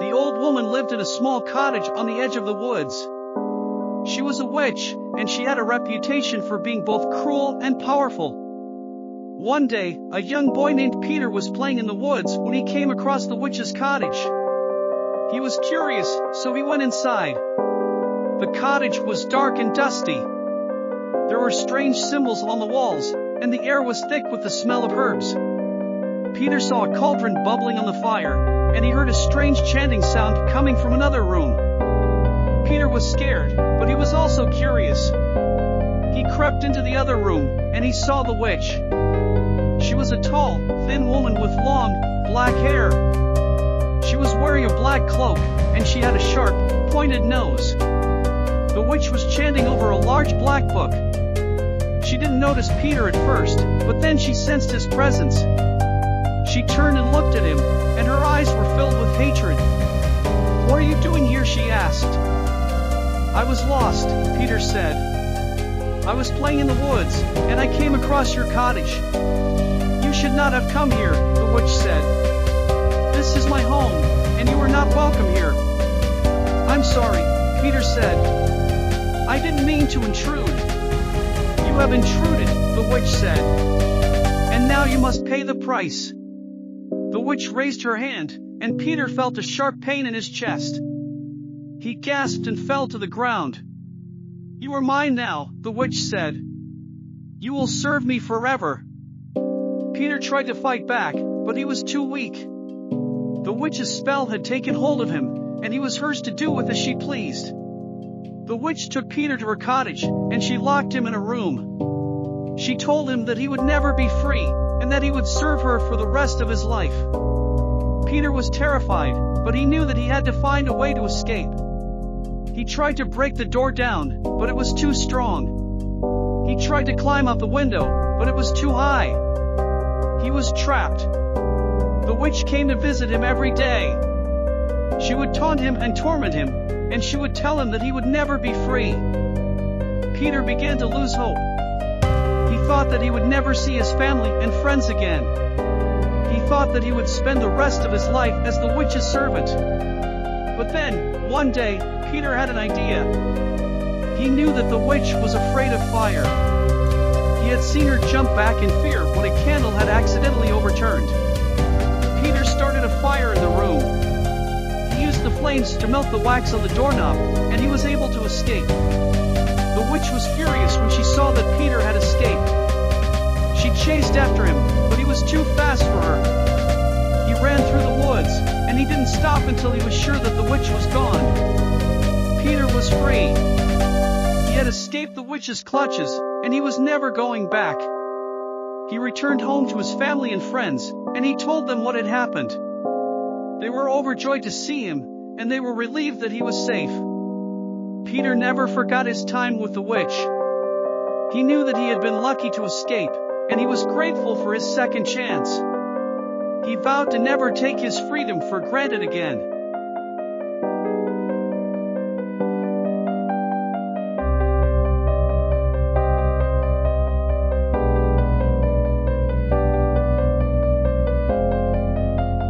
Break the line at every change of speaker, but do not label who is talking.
The old woman lived in a small cottage on the edge of the woods. She was a witch, and she had a reputation for being both cruel and powerful. One day, a young boy named Peter was playing in the woods when he came across the witch's cottage. He was curious, so he went inside. The cottage was dark and dusty. There were strange symbols on the walls, and the air was thick with the smell of herbs. Peter saw a cauldron bubbling on the fire, and he heard a strange chanting sound coming from another room. Peter was scared, but he was also curious. He crept into the other room, and he saw the witch. She was a tall, thin woman with long, black hair. She was wearing a black cloak, and she had a sharp, pointed nose. The witch was chanting over a large black book. She didn't notice Peter at first, but then she sensed his presence. She turned and looked at him, and her eyes were filled with hatred. "What are you doing here?" she asked. "I was lost," Peter said. "I was playing in the woods, and I came across your cottage." "You should not have come here," the witch said. "This is my home, and you are not welcome here." "I'm sorry," Peter said. "I didn't mean to intrude." "You have intruded," the witch said. "And now you must pay the price." The witch raised her hand, and Peter felt a sharp pain in his chest. He gasped and fell to the ground. "You are mine now," the witch said. "You will serve me forever." Peter tried to fight back, but he was too weak. The witch's spell had taken hold of him, and he was hers to do with as she pleased. The witch took Peter to her cottage, and she locked him in a room. She told him that he would never be free, and that he would serve her for the rest of his life. Peter was terrified, but he knew that he had to find a way to escape. He tried to break the door down, but it was too strong. He tried to climb out the window, but it was too high. He was trapped. The witch came to visit him every day. She would taunt him and torment him, and she would tell him that he would never be free. Peter began to lose hope. He thought that he would never see his family and friends again. He thought that he would spend the rest of his life as the witch's servant. But then, one day, Peter had an idea. He knew that the witch was afraid of fire. He had seen her jump back in fear when a candle had accidentally overturned. Peter started a fire in the room. He used the flames to melt the wax on the doorknob, and he was able to escape. The witch was furious when she saw that Peter had escaped. She chased after him, but he was too fast for her. He ran through the woods, and he didn't stop until he was sure that the witch was gone. Peter was free. He had escaped the witch's clutches, and he was never going back. He returned home to his family and friends, and he told them what had happened. They were overjoyed to see him, and they were relieved that he was safe. Peter never forgot his time with the witch. He knew that he had been lucky to escape, and he was grateful for his second chance. He vowed to never take his freedom for granted again.